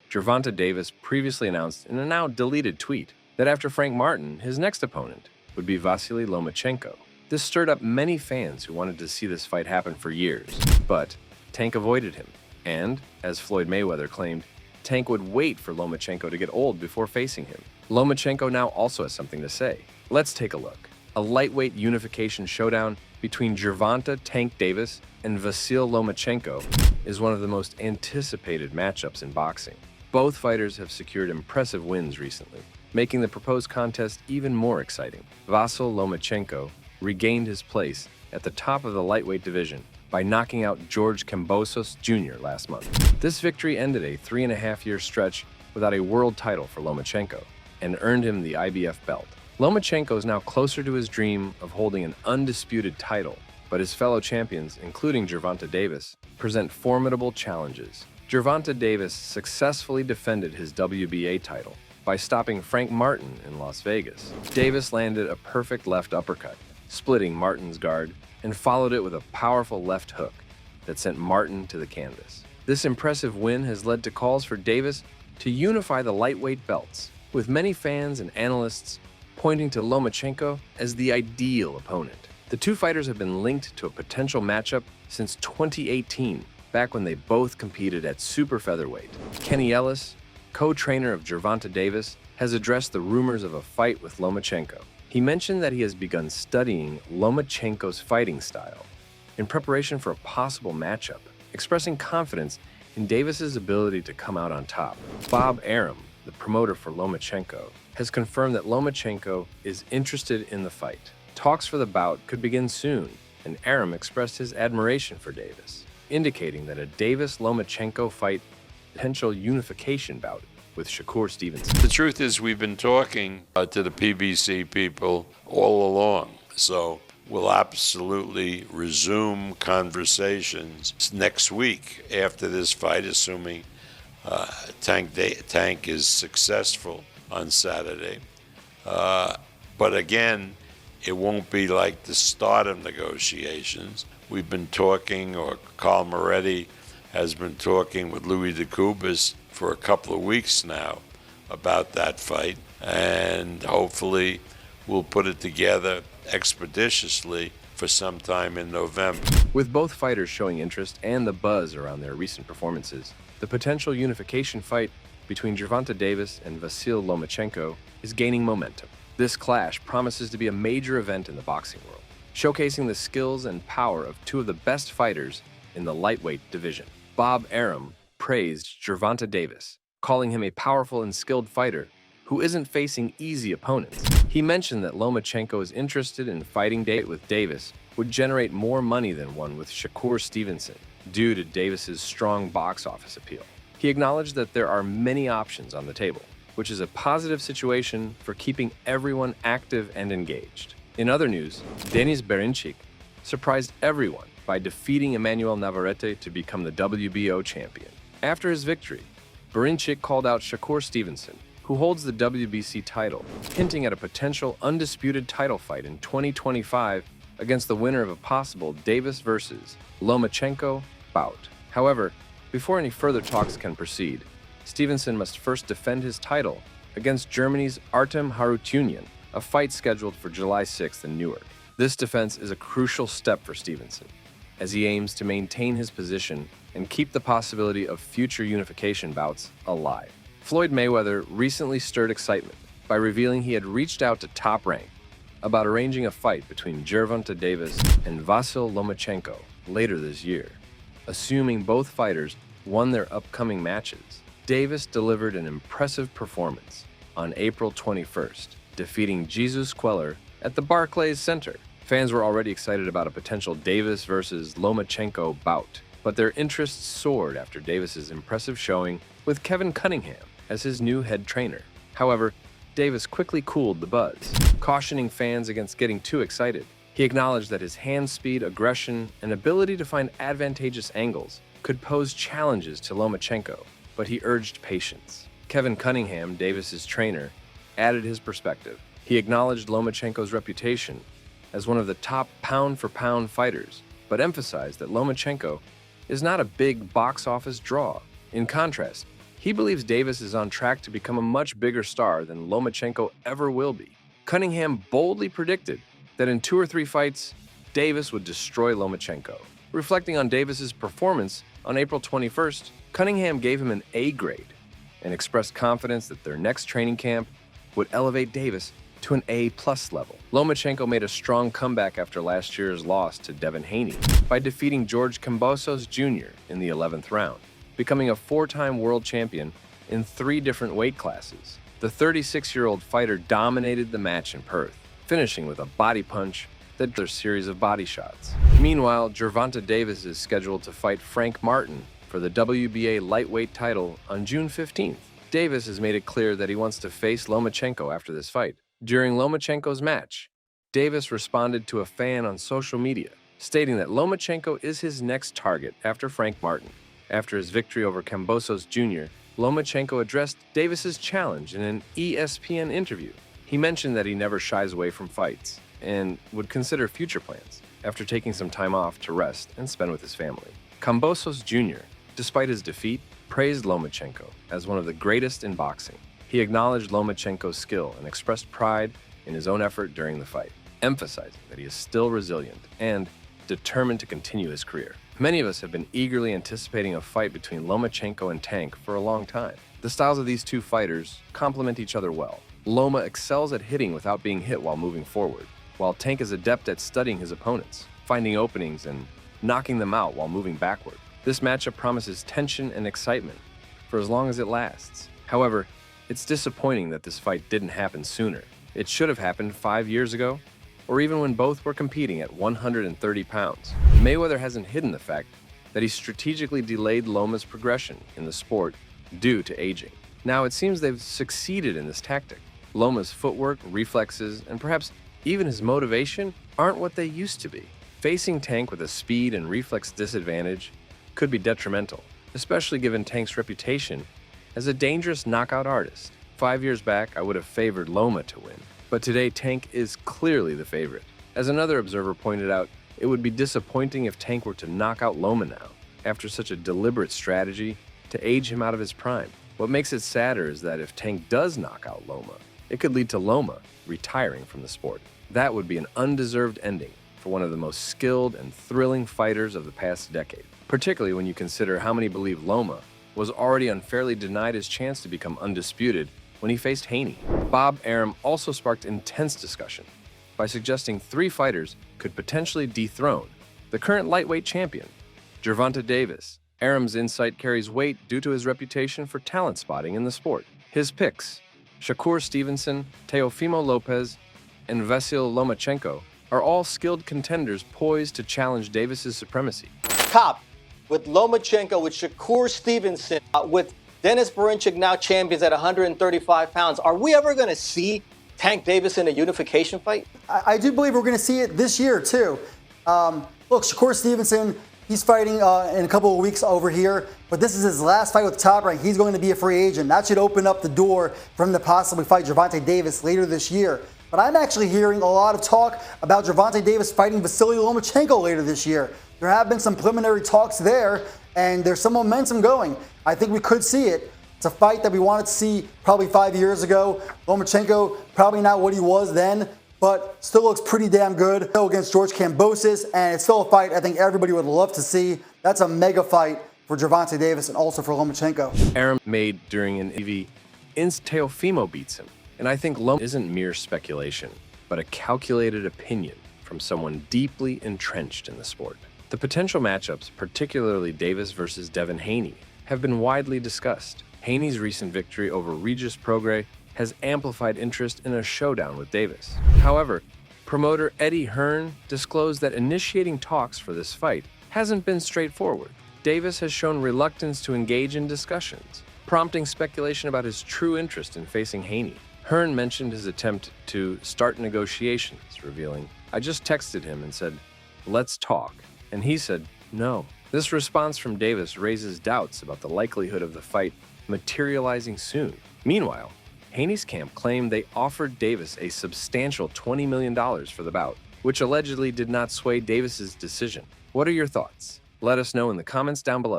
Gervonta Davis previously announced in a now deleted tweet that after Frank Martin, his next opponent would be Vasyl Lomachenko. This stirred up many fans who wanted to see this fight happen for years, but Tank avoided him. And, as Floyd Mayweather claimed, Tank would wait for Lomachenko to get old before facing him. Lomachenko now also has something to say. Let's take a look. A lightweight unification showdown between Gervonta Tank Davis and Vasyl Lomachenko is one of the most anticipated matchups in boxing. Both fighters have secured impressive wins recently, making the proposed contest even more exciting. Vasyl Lomachenko regained his place at the top of the lightweight division by knocking out George Kambosos Jr. last month. This victory ended a 3.5-year stretch without a world title for Lomachenko and earned him the IBF belt. Lomachenko is now closer to his dream of holding an undisputed title, but his fellow champions, including Gervonta Davis, present formidable challenges. Gervonta Davis successfully defended his WBA title by stopping Frank Martin in Las Vegas. Davis landed a perfect left uppercut, splitting Martin's guard, and followed it with a powerful left hook that sent Martin to the canvas. This impressive win has led to calls for Davis to unify the lightweight belts, with many fans and analysts pointing to Lomachenko as the ideal opponent. The two fighters have been linked to a potential matchup since 2018, back when they both competed at super featherweight. Kenny Ellis, co-trainer of Gervonta Davis, has addressed the rumors of a fight with Lomachenko. He mentioned that he has begun studying Lomachenko's fighting style in preparation for a possible matchup, expressing confidence in Davis's ability to come out on top. Bob Arum, the promoter for Lomachenko, has confirmed that Lomachenko is interested in the fight. Talks for the bout could begin soon, and Arum expressed his admiration for Davis, indicating that a Davis-Lomachenko fight potential unification bout with Shakur Stevenson. The truth is we've been talking to the PBC people all along, so we'll absolutely resume conversations next week after this fight, assuming Tank is successful on Saturday. But again, it won't be like the start of negotiations. We've been talking, or Carl Moretti has been talking with Louis DeCubas for a couple of weeks now about that fight, and hopefully we'll put it together expeditiously for sometime in November. With both fighters showing interest and the buzz around their recent performances, the potential unification fight between Gervonta Davis and Vasyl Lomachenko is gaining momentum. This clash promises to be a major event in the boxing world, showcasing the skills and power of two of the best fighters in the lightweight division. Bob Arum praised Gervonta Davis, calling him a powerful and skilled fighter who isn't facing easy opponents. He mentioned that Lomachenko is interested in fighting with Davis would generate more money than one with Shakur Stevenson due to Davis's strong box office appeal. He acknowledged that there are many options on the table, which is a positive situation for keeping everyone active and engaged. In other news, Denis Berinchyk surprised everyone by defeating Emmanuel Navarrete to become the WBO champion. After his victory, Berinchyk called out Shakur Stevenson, who holds the WBC title, hinting at a potential undisputed title fight in 2025 against the winner of a possible Davis versus Lomachenko bout. However, before any further talks can proceed, Stevenson must first defend his title against Germany's Artem Harutyunyan, a fight scheduled for July 6th in Newark. This defense is a crucial step for Stevenson, as he aims to maintain his position and keep the possibility of future unification bouts alive. Floyd Mayweather recently stirred excitement by revealing he had reached out to Top Rank about arranging a fight between Gervonta Davis and Vasyl Lomachenko later this year. Assuming both fighters won their upcoming matches, Davis delivered an impressive performance on April 21st, defeating Jesus Queller at the Barclays Center. Fans were already excited about a potential Davis versus Lomachenko bout, but their interest soared after Davis's impressive showing with Kevin Cunningham as his new head trainer. However, Davis quickly cooled the buzz, cautioning fans against getting too excited. He acknowledged that his hand speed, aggression, and ability to find advantageous angles could pose challenges to Lomachenko, but he urged patience. Kevin Cunningham, Davis's trainer, added his perspective. He acknowledged Lomachenko's reputation as one of the top pound-for-pound fighters, but emphasized that Lomachenko is not a big box office draw. In contrast, He believes Davis is on track to become a much bigger star than Lomachenko ever will be. Cunningham boldly predicted that in 2 or 3 fights, Davis would destroy Lomachenko. Reflecting on Davis's performance on April 21st, Cunningham gave him an A grade and expressed confidence that their next training camp would elevate Davis to an A+ level. Lomachenko made a strong comeback after last year's loss to Devin Haney by defeating George Kambosos Jr. in the 11th round, becoming a 4-time world champion in 3 different weight classes. The 36-year-old fighter dominated the match in Perth, finishing with a body punch that their series of body shots. Meanwhile, Gervonta Davis is scheduled to fight Frank Martin for the WBA lightweight title on June 15th. Davis has made it clear that he wants to face Lomachenko after this fight. During Lomachenko's match, Davis responded to a fan on social media, stating that Lomachenko is his next target after Frank Martin. After his victory over Kambosos Jr., Lomachenko addressed Davis's challenge in an ESPN interview. He mentioned that he never shies away from fights and would consider future plans after taking some time off to rest and spend with his family. Kambosos Jr., despite his defeat, praised Lomachenko as one of the greatest in boxing. He acknowledged Lomachenko's skill and expressed pride in his own effort during the fight, emphasizing that he is still resilient and determined to continue his career. Many of us have been eagerly anticipating a fight between Lomachenko and Tank for a long time. The styles of these two fighters complement each other well. Loma excels at hitting without being hit while moving forward, while Tank is adept at studying his opponents, finding openings and knocking them out while moving backward. This matchup promises tension and excitement for as long as it lasts. However, it's disappointing that this fight didn't happen sooner. It should have happened 5 years ago, or even when both were competing at 130 pounds. Mayweather hasn't hidden the fact that he strategically delayed Loma's progression in the sport due to aging. Now it seems they've succeeded in this tactic. Loma's footwork, reflexes, and perhaps even his motivation aren't what they used to be. Facing Tank with a speed and reflex disadvantage could be detrimental, especially given Tank's reputation as a dangerous knockout artist. 5 years back, I would have favored Loma to win, but today Tank is clearly the favorite. As another observer pointed out, it would be disappointing if Tank were to knock out Loma now, after such a deliberate strategy to age him out of his prime. What makes it sadder is that if Tank does knock out Loma, it could lead to Loma retiring from the sport. That would be an undeserved ending for one of the most skilled and thrilling fighters of the past decade, particularly when you consider how many believe Loma was already unfairly denied his chance to become undisputed when he faced Haney. Bob Arum also sparked intense discussion by suggesting 3 fighters could potentially dethrone the current lightweight champion, Gervonta Davis. Arum's insight carries weight due to his reputation for talent spotting in the sport. His picks, Shakur Stevenson, Teofimo Lopez, and Vasyl Lomachenko, are all skilled contenders poised to challenge Davis's supremacy. Top with Lomachenko, with Shakur Stevenson, with Dennis Berinchik now champions at 135 pounds. Are we ever going to see Tank Davis in a unification fight? I do believe we're going to see it this year, too. Look, Shakur Stevenson, he's fighting in a couple of weeks over here, but this is his last fight with Top Rank. He's going to be a free agent. That should open up the door for him to possibly fight Gervonta Davis later this year. But I'm actually hearing a lot of talk about Gervonta Davis fighting Vasyl Lomachenko later this year. There have been some preliminary talks there, and there's some momentum going. I think we could see it. It's a fight that we wanted to see probably 5 years ago. Lomachenko, probably not what he was then, but still looks pretty damn good against George Kambosos, and it's still a fight I think everybody would love to see. That's a mega fight for Gervonta Davis and also for Lomachenko. Arum made during an EV, Teofimo beats him. And I think Loma isn't mere speculation, but a calculated opinion from someone deeply entrenched in the sport. The potential matchups, particularly Davis versus Devin Haney, have been widely discussed. Haney's recent victory over Regis Prograis has amplified interest in a showdown with Davis. However, promoter Eddie Hearn disclosed that initiating talks for this fight hasn't been straightforward. Davis has shown reluctance to engage in discussions, prompting speculation about his true interest in facing Haney. Hearn mentioned his attempt to start negotiations, revealing, "I just texted him and said, 'Let's talk.' And he said, 'No.'" This response from Davis raises doubts about the likelihood of the fight materializing soon. Meanwhile, Haney's camp claimed they offered Davis a substantial $20 million for the bout, which allegedly did not sway Davis's decision. What are your thoughts? Let us know in the comments down below.